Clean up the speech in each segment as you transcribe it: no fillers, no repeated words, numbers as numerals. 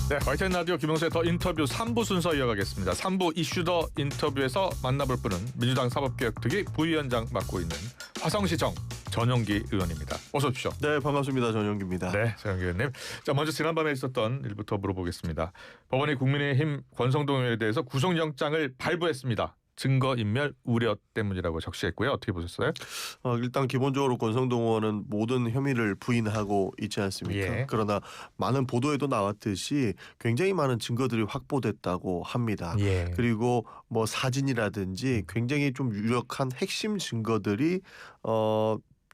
네, YTN 라디오 김영수의 더 인터뷰 3부 순서 이어가겠습니다. 3부 이슈 더 인터뷰에서 만나볼 분은 민주당 사법개혁특위 부위원장 맡고 있는 화성시청 전용기 의원입니다. 어서 오십시오. 네, 반갑습니다. 전용기입니다. 네, 전용기 의원님. 자, 먼저 지난밤에 있었던 일부터 물어보겠습니다. 법원이 국민의힘 권성동 의원에 대해서 구속영장을 발부했습니다. 증거인멸 우려 때문이라고 적시했고요. 어떻게 보셨어요? 일단 기본적으로 권성동 의원은 모든 혐의를 부인하고 있지 않습니까? 예. 그러나 많은 보도에도 나왔듯이 굉장히 많은 증거들이 확보됐다고 합니다. 예. 그리고 뭐 사진이라든지 굉장히 좀 유력한 핵심 증거들이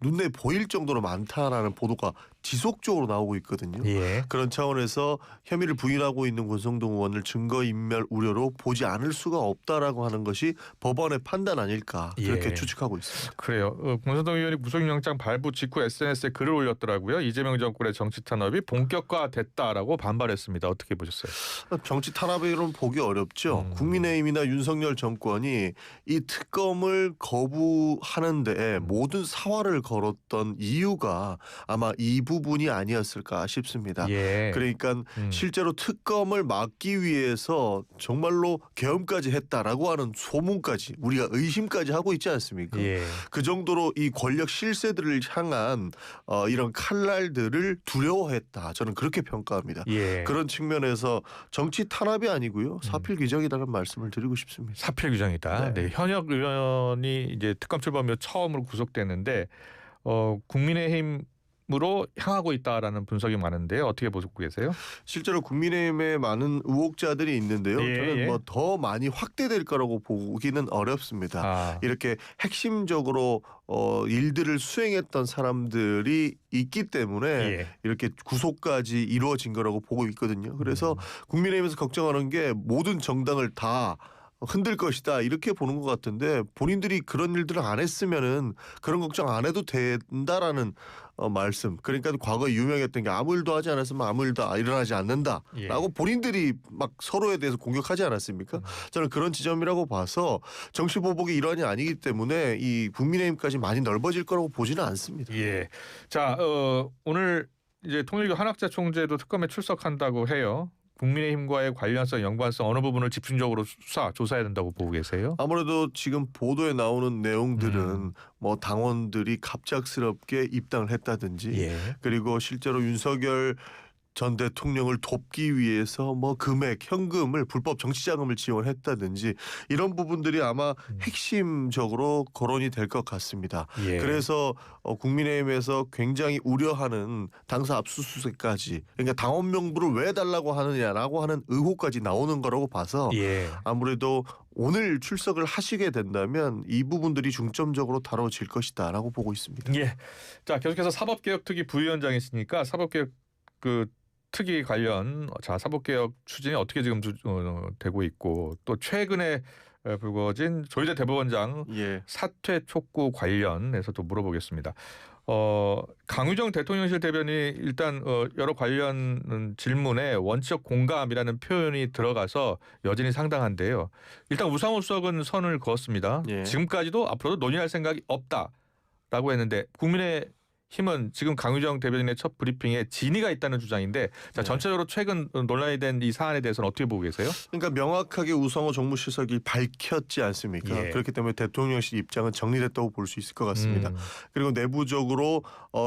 눈에 보일 정도로 많다라는 보도가 지속적으로 나오고 있거든요. 예. 그런 차원에서 혐의를 부인하고 있는 권성동 의원을 증거인멸 우려로 보지 않을 수가 없다라고 하는 것이 법원의 판단 아닐까 그렇게 예. 추측하고 있습니다. 그래요. 권성동 의원이 구속영장 발부 직후 SNS에 글을 올렸더라고요. 이재명 정권의 정치 탄압이 본격화됐다라고 반발했습니다. 어떻게 보셨어요? 정치 탄압으로는 보기 어렵죠. 국민의힘이나 윤석열 정권이 이 특검을 거부하는데 모든 사활을 걸었던 이유가 아마 이 부분이 아니었을까 싶습니다. 예. 그러니까 실제로 특검을 막기 위해서 정말로 계엄까지 했다라고 하는 소문까지 우리가 의심까지 하고 있지 않습니까? 예. 그 정도로 이 권력 실세들을 향한 이런 칼날들을 두려워했다. 저는 그렇게 평가합니다. 예. 그런 측면에서 정치 탄압이 아니고요. 사필 규정이라는 말씀을 드리고 싶습니다. 사필 규정이다. 네. 네. 현역 의원이 이제 특검 출범 이후 처음으로 구속됐는데 국민의힘으로 향하고 있다라는 분석이 많은데요. 어떻게 보고 계세요? 실제로 국민의힘에 많은 의혹자들이 있는데요. 예, 저는 예. 뭐 더 많이 확대될 거라고 보기는 어렵습니다. 아. 이렇게 핵심적으로 일들을 수행했던 사람들이 있기 때문에 예. 이렇게 구속까지 이루어진 거라고 보고 있거든요. 그래서 국민의힘에서 걱정하는 게 모든 정당을 다 흔들 것이다 이렇게 보는 것 같은데 본인들이 그런 일들을 안 했으면은 그런 걱정 안 해도 된다라는 말씀. 그러니까 과거에 유명했던 게 아무 일도 하지 않았으면 아무 일도 일어나지 않는다라고 예. 본인들이 막 서로에 대해서 공격하지 않았습니까? 저는 그런 지점이라고 봐서 정치 보복이 일환이 아니기 때문에 이 국민의힘까지 많이 넓어질 거라고 보지는 않습니다. 예. 자, 오늘 이제 통일교 한학자 총재도 특검에 출석한다고 해요. 국민의힘과의 관련성, 연관성 어느 부분을 집중적으로 조사해야 된다고 보고 계세요? 아무래도 지금 보도에 나오는 내용들은 뭐 당원들이 갑작스럽게 입당을 했다든지 예. 그리고 실제로 윤석열 전 대통령을 돕기 위해서 뭐 금액, 현금을 불법 정치자금을 지원했다든지 이런 부분들이 아마 핵심적으로 거론이 될 것 같습니다. 예. 그래서 국민의힘에서 굉장히 우려하는 당사 압수수색까지 그러니까 당원 명부를 왜 달라고 하느냐라고 하는 의혹까지 나오는 거라고 봐서 예. 아무래도 오늘 출석을 하시게 된다면 이 부분들이 중점적으로 다뤄질 것이다라고 보고 있습니다. 예. 자, 계속해서 사법개혁특위 부위원장이시니까 사법개혁 특위 관련 사법개혁 추진이 어떻게 지금 되고 있고 또 최근에 불거진 조희대 대법원장 예. 사퇴 촉구 관련해서도 물어보겠습니다. 강유정 대통령실 대변인이 일단 여러 관련 질문에 원칙적 공감이라는 표현이 들어가서 여전히 상당한데요. 일단 우상호수석은 선을 그었습니다. 예. 지금까지도 앞으로도 논의할 생각이 없다라고 했는데 국민의힘은 지금 강유정 대변인의 첫 브리핑에 진위가 있다는 주장인데 자, 전체적으로 최근 논란이 된 이 사안에 대해서는 어떻게 보고 계세요? 그러니까 명확하게 우상호 정무수석이 밝혔지 않습니까? 예. 그렇기 때문에 대통령실 입장은 정리됐다고 볼 수 있을 것 같습니다. 그리고 내부적으로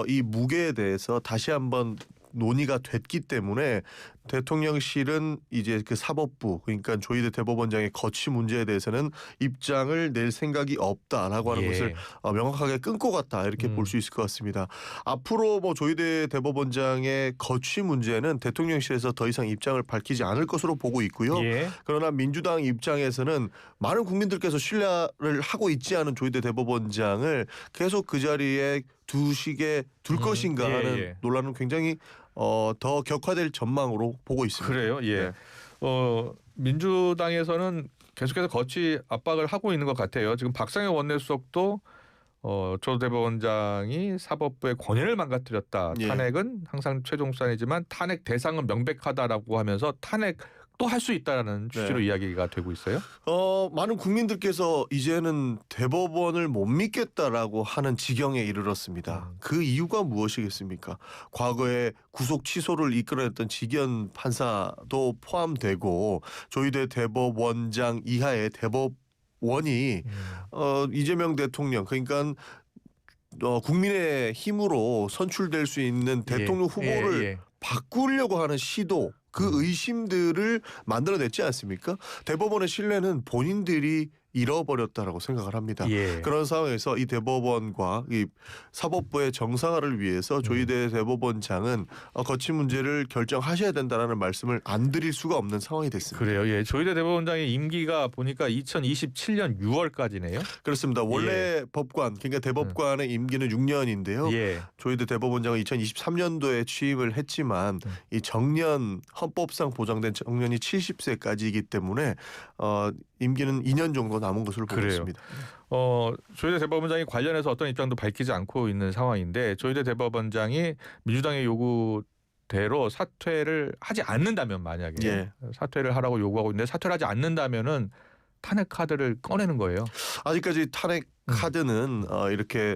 이 무게에 대해서 다시 한번 논의가 됐기 때문에 대통령실은 이제 그 사법부 그러니까 조희대 대법원장의 거취 문제에 대해서는 입장을 낼 생각이 없다라고 하는 예. 것을 명확하게 끊고 갔다 이렇게 볼 수 있을 것 같습니다. 앞으로 뭐 조희대 대법원장의 거취 문제는 대통령실에서 더 이상 입장을 밝히지 않을 것으로 보고 있고요. 예. 그러나 민주당 입장에서는 많은 국민들께서 신뢰를 하고 있지 않은 조희대 대법원장을 계속 그 자리에 둘 것인가 하는 예. 논란은 굉장히 더 격화될 전망으로 보고 있습니다. 그래요. 예. 네. 민주당에서는 계속해서 거취 압박을 하고 있는 것 같아요. 지금 박상현 원내수석도 조 대법원장이 사법부의 권위를 망가뜨렸다. 예. 탄핵은 항상 최종 수단이지만 탄핵 대상은 명백하다라고 하면서 탄핵도 또 할 수 있다라는 취지로 네. 이야기가 되고 있어요. 많은 국민들께서 이제는 대법원을 못 믿겠다라고 하는 지경에 이르렀습니다. 그 이유가 무엇이겠습니까? 과거에 구속 취소를 이끌어냈던 지기현 판사도 포함되고 조희대 대법원장 이하의 대법원이 이재명 대통령 그러니까 국민의 힘으로 선출될 수 있는 대통령 후보를 바꾸려고 하는 시도 그 의심들을 만들어냈지 않습니까? 대법원의 신뢰는 본인들이 잃어버렸다라고 생각을 합니다. 그런 상황에서 이 대법원과 이 사법부의 정상화를 위해서 조희대 대법원장은 거친 문제를 결정하셔야 된다라는 말씀을 안 드릴 수가 없는 상황이 됐습니다. 그래요. 예, 조희대 대법원장의 임기가 보니까 2027년 6월까지네요. 그렇습니다. 원래 법관, 그러니까 대법관의 임기는 6년인데요. 조희대 대법원장은 2023년도에 취임을 했지만 이 정년 헌법상 보장된 정년이 70세까지이기 때문에 임기는 2년 정도 남은 것으로 보고 있습니다. 조희대 대법원장이 관련해서 어떤 입장도 밝히지 않고 있는 상황인데 조희대 대법원장이 민주당의 요구대로 사퇴를 하지 않는다면 만약에 사퇴를 하라고 요구하고 있는데 사퇴를 하지 않는다면은 탄핵 카드를 꺼내는 거예요. 아직까지 탄핵 카드는 이렇게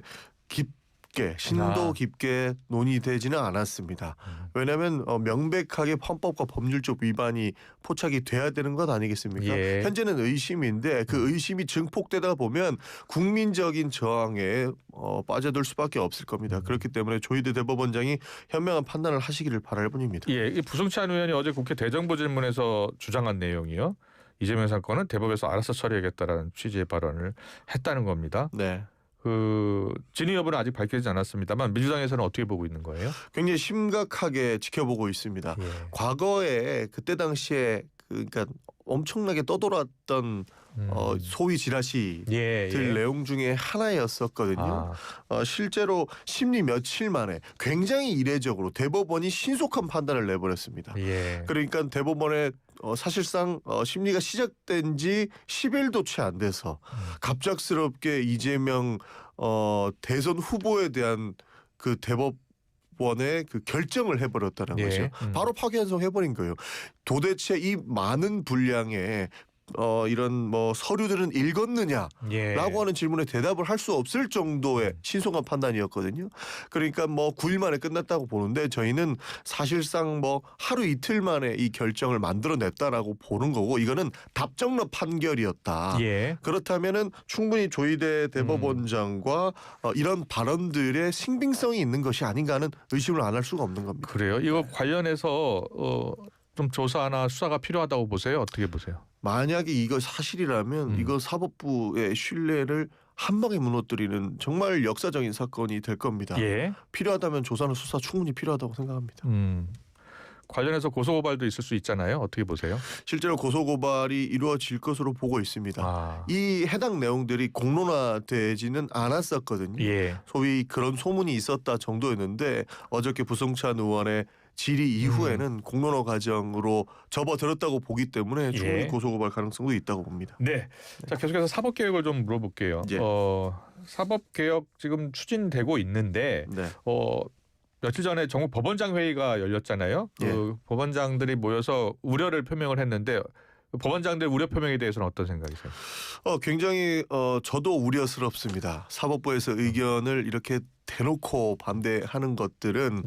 심도 깊게 논의되지는 않았습니다. 왜냐하면 명백하게 헌법과 법률적 위반이 포착이 돼야 되는 것 아니겠습니까? 현재는 의심인데 그 의심이 증폭되다 보면 국민적인 저항에 빠져들 수밖에 없을 겁니다. 그렇기 때문에 조희대 대법원장이 현명한 판단을 하시기를 바랄 뿐입니다. 이 부승찬 의원이 어제 국회 대정부질문에서 주장한 내용이요. 이재명 사건은 대법에서 알아서 처리하겠다라는 취지의 발언을 했다는 겁니다. 진위 여부는 아직 밝혀지지 않았습니다만 민주당에서는 어떻게 보고 있는 거예요? 굉장히 심각하게 지켜보고 있습니다. 과거에 그때 당시에 그러니까 엄청나게 떠돌았던 소위 지라시들 내용 중에 하나였었거든요. 실제로 심리 며칠 만에 굉장히 이례적으로 대법원이 신속한 판단을 내버렸습니다. 그러니까 대법원의 사실상 심리가 시작된 지 10일도 채 안 돼서 갑작스럽게 이재명 대선 후보에 대한 그 대법원의 그 결정을 해버렸다는 거죠. 바로 파기환송해버린 거예요. 도대체 이 많은 분량의 이런 뭐 서류들은 읽었느냐라고 하는 질문에 대답을 할 수 없을 정도의 신속한 판단이었거든요. 그러니까 뭐 9일 만에 끝났다고 보는데 저희는 사실상 뭐 하루 이틀 만에 이 결정을 만들어냈다라고 보는 거고 이거는 답정너 판결이었다. 그렇다면은 충분히 조희대 대법원장과 이런 발언들의 신빙성이 있는 것이 아닌가 하는 의심을 안 할 수가 없는 겁니다. 그래요? 이거 관련해서 좀 조사나 수사가 필요하다고 보세요? 어떻게 보세요? 만약에 이거 사실이라면 이거 사법부의 신뢰를 한 방에 무너뜨리는 정말 역사적인 사건이 될 겁니다. 필요하다면 조사나 수사 충분히 필요하다고 생각합니다. 관련해서 고소고발도 있을 수 있잖아요. 어떻게 보세요? 실제로 고소고발이 이루어질 것으로 보고 있습니다. 이 해당 내용들이 공론화되지는 않았었거든요. 소위 그런 소문이 있었다 정도였는데 어저께 부승찬 의원의 질의 이후에는 공론화 과정으로 접어들었다고 보기 때문에 충분히 고소고발 가능성도 있다고 봅니다. 자, 계속해서 사법개혁을 좀 물어볼게요. 사법개혁 지금 추진되고 있는데 며칠 전에 전국 법원장 회의가 열렸잖아요. 그 법원장들이 모여서 우려를 표명을 했는데 법원장들 우려 표명에 대해서는 어떤 생각이세요? 굉장히 저도 우려스럽습니다. 사법부에서 의견을 이렇게 대놓고 반대하는 것들은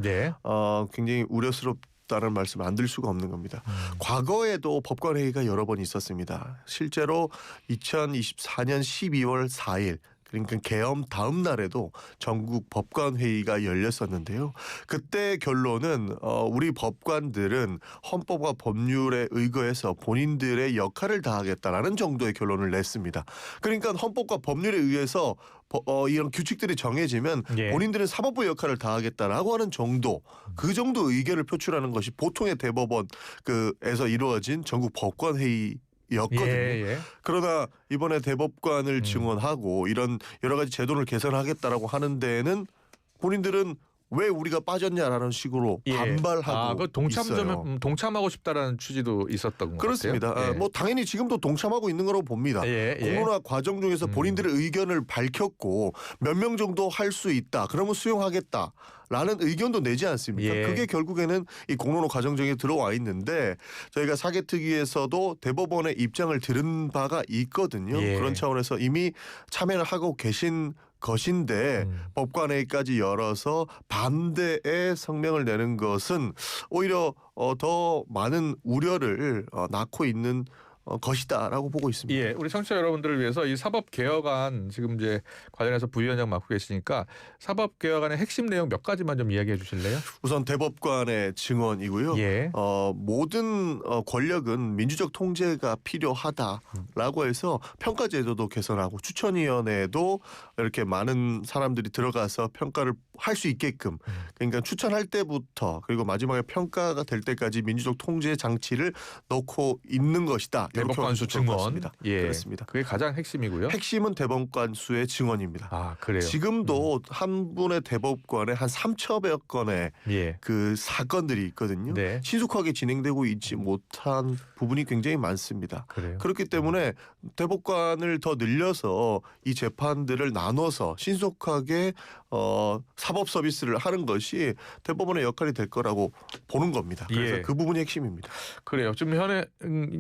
굉장히 우려스럽다는 말씀 안 드릴 수가 없는 겁니다. 과거에도 법관회의가 여러 번 있었습니다. 실제로 2024년 12월 4일 그러니까 계엄 다음 날에도 전국 법관회의가 열렸었는데요. 그때 결론은 우리 법관들은 헌법과 법률에 의거해서 본인들의 역할을 다하겠다라는 정도의 결론을 냈습니다. 그러니까 헌법과 법률에 의해서 이런 규칙들이 정해지면 본인들은 사법부 역할을 다하겠다라고 하는 정도 그 정도 의견을 표출하는 것이 보통의 대법원에서 이루어진 전국 법관회의 였거든요. 그러나 이번에 대법관을 증원하고 이런 여러 가지 제도를 개선하겠다라고 하는 데에는 본인들은 왜 우리가 빠졌냐라는 식으로 예. 반발하고 그 있어요. 동참하고 싶다라는 취지도 있었던 것 그렇습니다. 같아요. 예. 뭐 당연히 지금도 동참하고 있는 거라고 봅니다. 예. 공론화 과정 중에서 본인들의 의견을 밝혔고 몇 명 정도 할 수 있다. 그러면 수용하겠다라는 의견도 내지 않습니까? 예. 그게 결국에는 이 공론화 과정 중에 들어와 있는데 저희가 사개특위에서도 대법원의 입장을 들은 바가 있거든요. 예. 그런 차원에서 이미 참여를 하고 계신 것인데 법관회의까지 열어서 반대의 성명을 내는 것은 오히려 더 많은 우려를 낳고 있는 것이다라고 보고 있습니다. 예, 우리 청취자 여러분들을 위해서 이 사법개혁안 지금 이제 관련해서 부위원장 맡고 계시니까 사법개혁안의 핵심 내용 몇 가지만 좀 이야기해 주실래요? 우선 대법관의 증언이고요. 예. 모든 권력은 민주적 통제가 필요하다라고 해서 평가제도도 개선하고 추천위원회에도 이렇게 많은 사람들이 들어가서 평가를 할 수 있게끔 그러니까 추천할 때부터 그리고 마지막에 평가가 될 때까지 민주적 통제 장치를 넣고 있는 것이다. 대법관수 증언. 예. 그렇습니다. 그게 가장 핵심이고요. 핵심은 대법관수의 증언입니다. 아, 그래요. 지금도 한 분의 대법관에 한 3,000여 건의 예. 그 사건들이 있거든요. 네. 신속하게 진행되고 있지 못한 부분이 굉장히 많습니다. 그래요. 그렇기 때문에 대법관을 더 늘려서 이 재판들을 나눠서 신속하게 사법 서비스를 하는 것이 대법원의 역할이 될 거라고 보는 겁니다. 그래서 예. 그 부분이 핵심입니다. 그래요. 지금 현재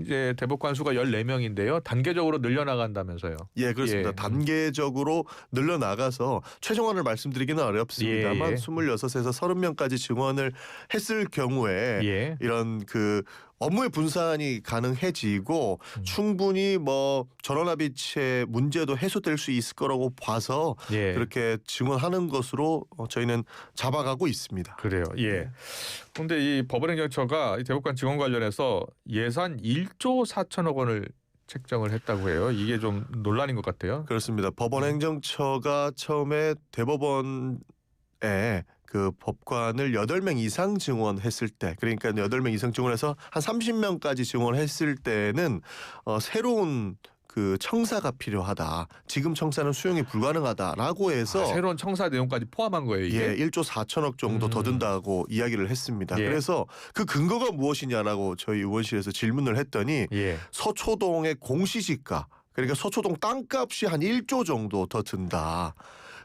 이제 대법관 수가 14명인데요. 단계적으로 늘려나간다면서요. 예, 그렇습니다. 예. 단계적으로 늘려나가서 최종안을 말씀드리기는 어렵습니다만 예. 26에서 30명까지 증언을 했을 경우에 예. 이런 그 업무의 분산이 가능해지고 충분히 뭐 전원합의체 문제도 해소될 수 있을 거라고 봐서 예. 그렇게 증언하는 것으로 저희는 잡아가고 있습니다. 그래요. 예. 그런데 이 법원행정처가 이 대법관 증언 관련해서 예산 1조 4천억 원을 책정을 했다고 해요. 이게 좀 논란인 것 같아요. 그렇습니다. 법원행정처가 처음에 대법원에 그 법관을 8명 이상 증언했을 때 그러니까 8명 이상 증언해서 한 30명까지 증언했을 때는 새로운 그 청사가 필요하다. 지금 청사는 수용이 불가능하다라고 해서 새로운 청사 내용까지 포함한 거예요, 이게. 예, 1조 4천억 정도 더 든다고 이야기를 했습니다. 예. 그래서 그 근거가 무엇이냐라고 저희 의원실에서 질문을 했더니 예. 서초동의 공시지가 그러니까 서초동 땅값이 한 1조 정도 더 든다.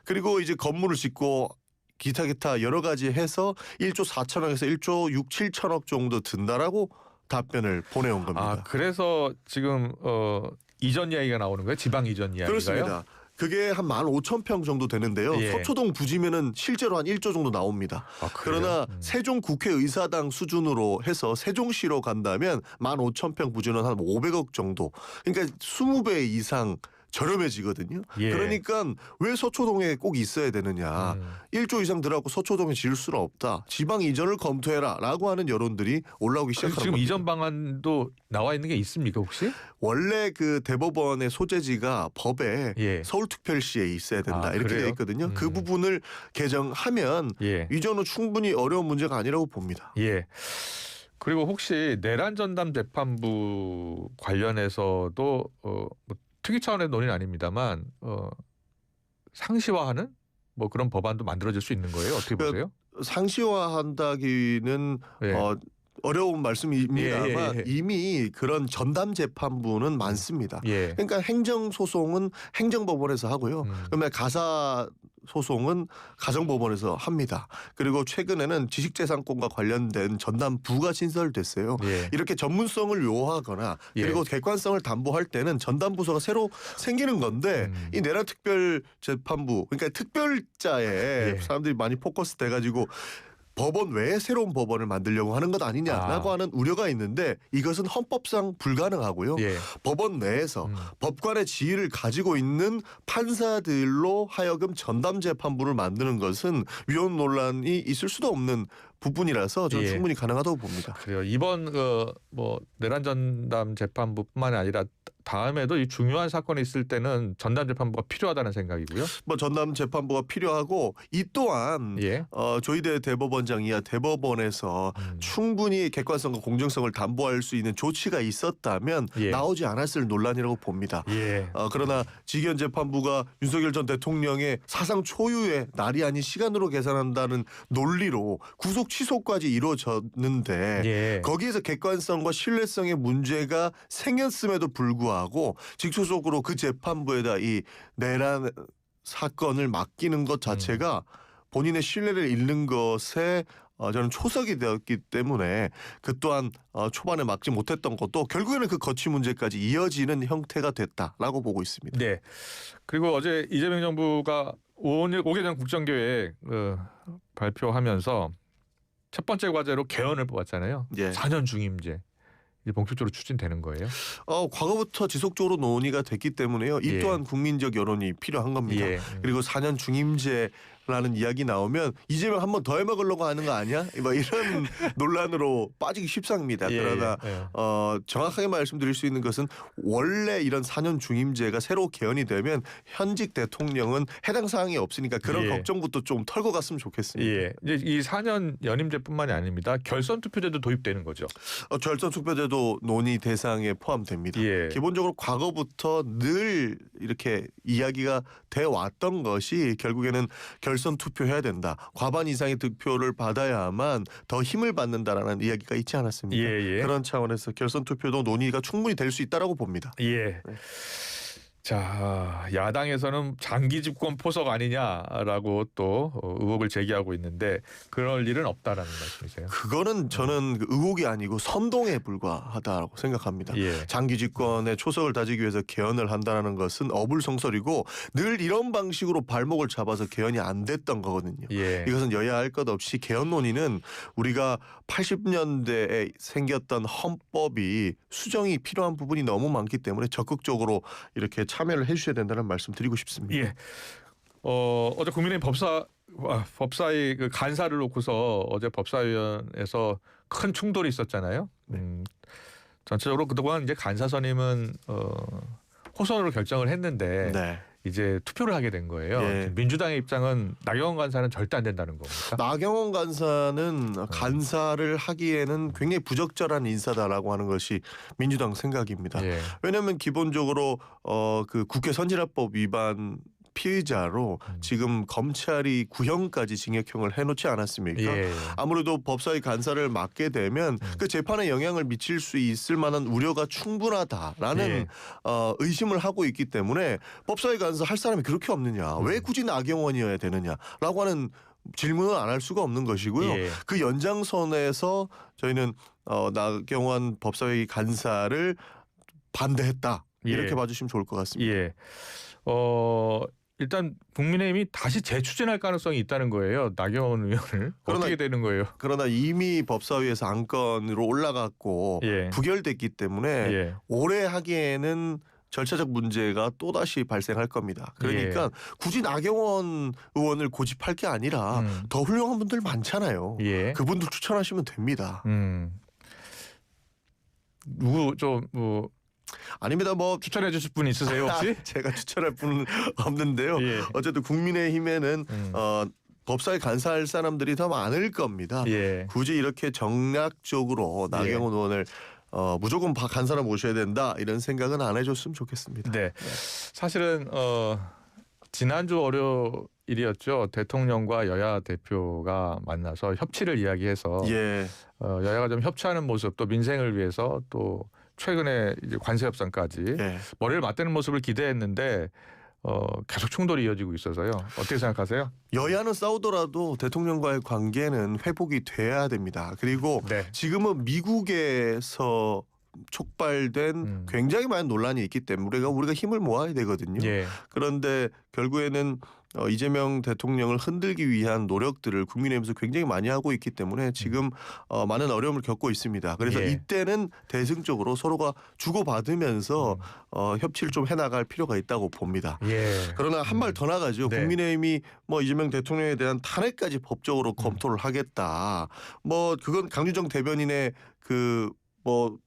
그리고 이제 건물을 짓고 기타 여러 가지 해서 1조 4천억에서 1조 6, 7천억 정도 든다라고 답변을 보내온 겁니다. 아, 그래서 지금 이전 이야기가 나오는 거예요? 지방 이전 이야기가요? 그렇습니다. 그게 한 15,000평 정도 되는데요. 예. 서초동 부지면은 실제로 한 1조 정도 나옵니다. 아, 그래요? 그러나 세종 국회의사당 수준으로 해서 세종시로 간다면 15,000평 부지는 한 500억 정도. 그러니까 20배 이상 저렴해지거든요. 예. 그러니까 왜 서초동에 꼭 있어야 되느냐. 1조 이상 들어가고 서초동에 지을 수는 없다. 지방 이전을 검토해라라고 하는 여론들이 올라오기 시작한 지금 겁니다. 이전 방안도 나와 있는 게 있습니까 혹시? 원래 그 대법원의 소재지가 법에 예. 서울특별시에 있어야 된다 이렇게 그래요? 되어 있거든요. 그 부분을 개정하면 예. 이전은 충분히 어려운 문제가 아니라고 봅니다. 예. 그리고 혹시 내란 전담 재판부 관련해서도 뭐 특위 차원의 논의는 아닙니다만 상시화하는 뭐 그런 법안도 만들어질 수 있는 거예요? 어떻게 보세요? 상시화한다기는 예. 어려운 말씀입니다만 예. 이미 그런 전담 재판부는 많습니다. 예. 그러니까 행정소송은 행정법원에서 하고요. 그러면 가사 소송은 가정법원에서 합니다. 그리고 최근에는 지식재산권과 관련된 전담부가 신설됐어요. 예. 이렇게 전문성을 요하거나 그리고 객관성을 담보할 때는 전담부서가 새로 생기는 건데 이 내란특별재판부 그러니까 특별자에 예. 사람들이 많이 포커스 돼가지고 법원 외에 새로운 법원을 만들려고 하는 것 아니냐라고 하는 우려가 있는데 이것은 헌법상 불가능하고요. 예. 법원 내에서 법관의 지위를 가지고 있는 판사들로 하여금 전담재판부를 만드는 것은 위헌 논란이 있을 수도 없는 부분이라서 저는 예. 충분히 가능하다고 봅니다. 그래요. 이번 뭐 내란 전담 재판부뿐만이 아니라 다음에도 이 중요한 사건이 있을 때는 전담 재판부가 필요하다는 생각이고요. 뭐 전담 재판부가 필요하고 이 또한 예. 조희대 대법원장 이하 대법원에서 충분히 객관성과 공정성을 담보할 수 있는 조치가 있었다면 예. 나오지 않았을 논란이라고 봅니다. 예. 그러나 직위원 재판부가 윤석열 전 대통령의 사상 초유의 날이 아닌 시간으로 계산한다는 논리로 구속 취소까지 이루어졌는데 예. 거기에서 객관성과 신뢰성의 문제가 생겼음에도 불구하고 직접적으로 그 재판부에다 이 내란 사건을 맡기는 것 자체가 본인의 신뢰를 잃는 것에 저는 초석이 되었기 때문에 그 또한 초반에 막지 못했던 것도 결국에는 그 거취 문제까지 이어지는 형태가 됐다라고 보고 있습니다. 네. 그리고 어제 이재명 정부가 5개년 국정계획 발표하면서 첫 번째 과제로 개헌을 뽑았잖아요. 예. 4년 중임제. 이제 본격적으로 추진되는 거예요. 과거부터 지속적으로 논의가 됐기 때문에요. 이 예. 또한 국민적 여론이 필요한 겁니다. 예. 그리고 4년 중임제라는 이야기 나오면 이재명 한 번 더 해먹으려고 하는 거 아니야? 뭐 이런 논란으로 빠지기 쉽습니다. 예. 그러나 예. 정확하게 말씀드릴 수 있는 것은 원래 이런 4년 중임제가 새로 개헌이 되면 현직 대통령은 해당 사항이 없으니까 그런 예. 걱정부터 좀 털고 갔으면 좋겠습니다. 예. 이제 이 4년 연임제뿐만이 아닙니다. 결선 투표제도 도입되는 거죠. 결선 투표제도 논의 대상에 포함됩니다. 예. 기본적으로 과거부터 늘 이렇게 이야기가 돼 왔던 것이 결국에는 결선 투표해야 된다. 과반 이상의 득표를 받아야만 더 힘을 받는다라는 이야기가 있지 않았습니까? 예. 그런 차원에서 결선 투표도 논의가 충분히 될 수 있다라고 봅니다. 예. 자, 야당에서는 장기 집권 포석 아니냐라고 또 의혹을 제기하고 있는데 그럴 일은 없다라는 말씀이세요. 그거는 저는 의혹이 아니고 선동에 불과하다고 생각합니다. 예. 장기 집권의 초석을 다지기 위해서 개헌을 한다는 것은 어불성설이고 늘 이런 방식으로 발목을 잡아서 개헌이 안 됐던 거거든요. 예. 이것은 여야 할 것 없이 개헌 논의는 우리가 80년대에 생겼던 헌법이 수정이 필요한 부분이 너무 많기 때문에 적극적으로 이렇게 참여를 해주셔야 된다는 말씀 드리고 싶습니다. 예. 어제 국민의힘 법사위 그 간사를 놓고서 어제 법사위원회에서 큰 충돌이 있었잖아요. 전체적으로 그동안 이제 간사 선임은 호선으로 결정을 했는데 네. 이제 투표를 하게 된 거예요. 예. 민주당의 입장은 나경원 간사는 절대 안 된다는 겁니까? 나경원 간사는 간사를 하기에는 굉장히 부적절한 인사다라고 하는 것이 민주당 생각입니다. 예. 왜냐하면 기본적으로 그 국회 선진화법 위반 피의자로 지금 검찰이 구형까지 징역형을 해놓지 않았습니까? 예. 아무래도 법사위 간사를 맡게 되면 그 재판에 영향을 미칠 수 있을 만한 우려가 충분하다라는 예. 의심을 하고 있기 때문에 법사위 간사 할 사람이 그렇게 없느냐? 왜 굳이 나경원이어야 되느냐라고 하는 질문을 안 할 수가 없는 것이고요. 예. 그 연장선에서 저희는 나경원 법사위 간사를 반대했다. 이렇게 예. 봐주시면 좋을 것 같습니다. 예. 일단 국민의힘이 다시 재추진할 가능성이 있다는 거예요. 나경원 의원을. 어떻게 되는 거예요? 그러나 이미 법사위에서 안건으로 올라갔고 예. 부결됐기 때문에 예. 올해 하기에는 절차적 문제가 또다시 발생할 겁니다. 그러니까 굳이 나경원 의원을 고집할 게 아니라 더 훌륭한 분들 많잖아요. 예. 그분들 추천하시면 됩니다. 누구 좀 아닙니다. 뭐 추천해 주실 분 있으세요 혹시? 제가 추천할 분은 없는데요. 예. 어쨌든 국민의힘에는 법사위 간사할 사람들이 더 많을 겁니다. 예. 굳이 이렇게 정략적으로 나경원 의원을 무조건 간사를 모셔야 된다 이런 생각은 안 해줬으면 좋겠습니다. 네. 사실은 지난주 월요일이었죠. 대통령과 여야 대표가 만나서 협치를 이야기해서 예. 여야가 좀 협치하는 모습 또 민생을 위해서 또 최근에 이제 관세 협상까지 예. 머리를 맞대는 모습을 기대했는데 계속 충돌이 이어지고 있어서요. 어떻게 생각하세요? 여야는 싸우더라도 대통령과의 관계는 회복이 돼야 됩니다. 그리고 네. 지금은 미국에서 촉발된 굉장히 많은 논란이 있기 때문에 우리가 힘을 모아야 되거든요. 예. 그런데 결국에는 이재명 대통령을 흔들기 위한 노력들을 국민의힘에서 굉장히 많이 하고 있기 때문에 지금 많은 어려움을 겪고 있습니다. 그래서 예. 이때는 대승적으로 서로가 주고받으면서 협치를 좀 해나갈 필요가 있다고 봅니다. 예. 그러나 한 발 더 나가죠. 네. 국민의힘이 뭐 이재명 대통령에 대한 탄핵까지 법적으로 검토를 하겠다. 뭐 그건 강유정 대변인의 그 뭐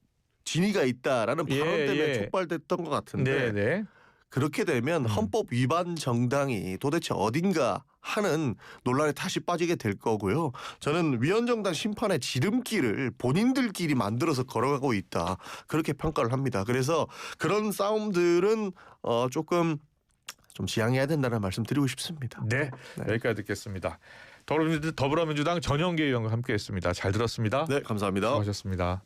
진위가 있다라는 발언 예, 때문에 예. 촉발됐던 것 같은데 네. 그렇게 되면 헌법 위반 정당이 도대체 어딘가 하는 논란에 다시 빠지게 될 거고요. 저는 위헌정당 심판의 지름길을 본인들끼리 만들어서 걸어가고 있다. 그렇게 평가를 합니다. 그래서 그런 싸움들은 조금 좀 지양해야 된다는 말씀 드리고 싶습니다. 네. 여기까지 듣겠습니다. 더불어민주당 전영기 의원과 함께했습니다. 잘 들었습니다. 네, 감사합니다. 수고하셨습니다.